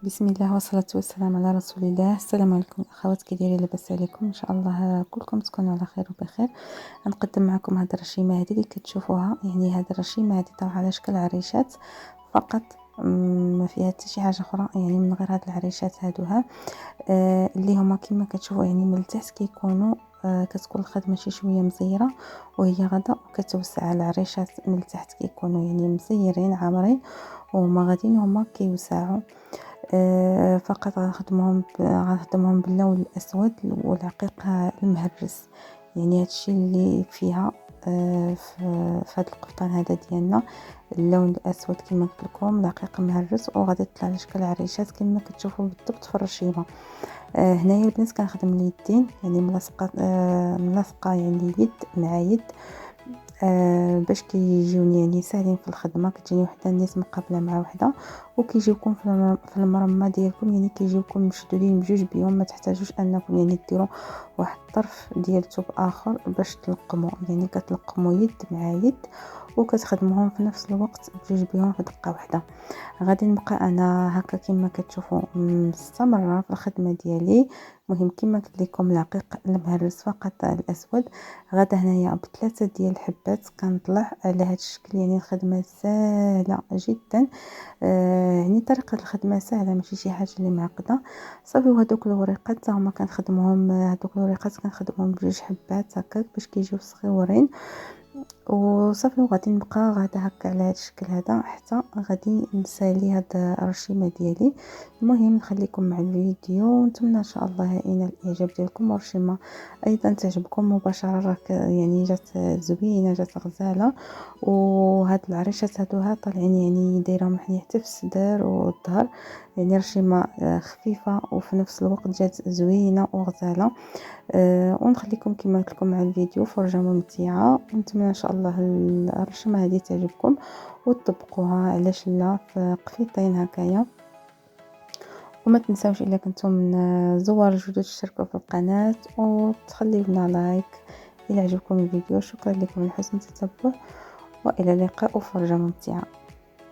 بسم الله والصلاة والسلام على رسول الله. السلام عليكم اخوات، كي دايرين؟ لاباس عليكم؟ ان شاء الله كلكم تكونوا على خير وبخير. غنقدم معكم هاد الرشيمه هذه اللي كتشوفوها، يعني هاد الرشيمه هذه طرح على شكل عريشات فقط، ما فيها حتى شي حاجه اخرى، يعني من غير هاد العريشات هادوها اللي هما كما كتشوفوا يعني من التحت كيكونوا كتكون الخدمه شي شويه مزيره وهي غدا كتوسع على العريشات من التحت، كيكونوا يعني مزيرين عامرين وهما غاديين هما كيوسعوا. فقط غنخدمهم باللون الاسود والعقيق المهرس، يعني هادشي اللي فيها في هذا القفطان هذا ديالنا، اللون الاسود كما قلت لكم، العقيق مهرس، وغادي تطلع على شكل عريشات كما كتشوفوا بالضبط في الرشيمه. هنايا البنات كنخدم اليدين، يعني ملاصقه يعني يد مع يد، باش كيجيوني يعني ساهلين في الخدمه. كتجيني وحده الناس مقابله مع وحده وكيجيوكم في المرمى ديالكم، يعني كيجيوكم مشدودين بجوج بيهم، ما تحتاجوش انكم يعني ديروا واحد الطرف ديال الثوب اخر باش تلقموا، يعني كتلقموا يد مع يد وكتخدموهم في نفس الوقت بجوج بيهم في دقه واحده. غادي نبقى انا هكا كما كتشوفوا مستمره في الخدمه ديالي. مهم كما قلت لكم العقيق المهرس فقط الاسود. غدا هنايا بثلاثه ديال الحبات كنطلع على هذا الشكل، يعني الخدمه سهله جدا. يعني طريقه الخدمه سهله، ماشي شي حاجه اللي معقده. صافي، وهذوك الوريقات هما كنخدموهم، هذوك الوريقات كنخدموهم بجوج حبات هكاك باش كيجيو صغيورين وصافي. وغادي نبقى غادا هكا على هذا الشكل هذا حتى غادي نسالي هاد الرشيمه ديالي. المهم نخليكم مع الفيديو ونتمنى ان شاء الله ينال الاعجاب ديالكم، والرشيمه ايضا تعجبكم مباشره. راك يعني جات زوينه، جات غزاله، وهاد العريشات هادوها طالعين يعني دايرهم يعني حتى في الصدر والظهر، يعني رشيمه خفيفه وفي نفس الوقت جات زوينه وغزاله. ونخليكم كما قلت لكم مع الفيديو فرجه ممتعه، ونتمنى ان شاء الله الرشمه هذه تعجبكم وتطبقوها، علاش لا، في قفيطين هكايا. وما تنساوش الا كنتم من زوار الجدد تشتركوا في القناه وتخليوا لنا لايك الى عجبكم الفيديو. شكرا لكم لحسن التتبع، والى اللقاء وفرجه ممتعه.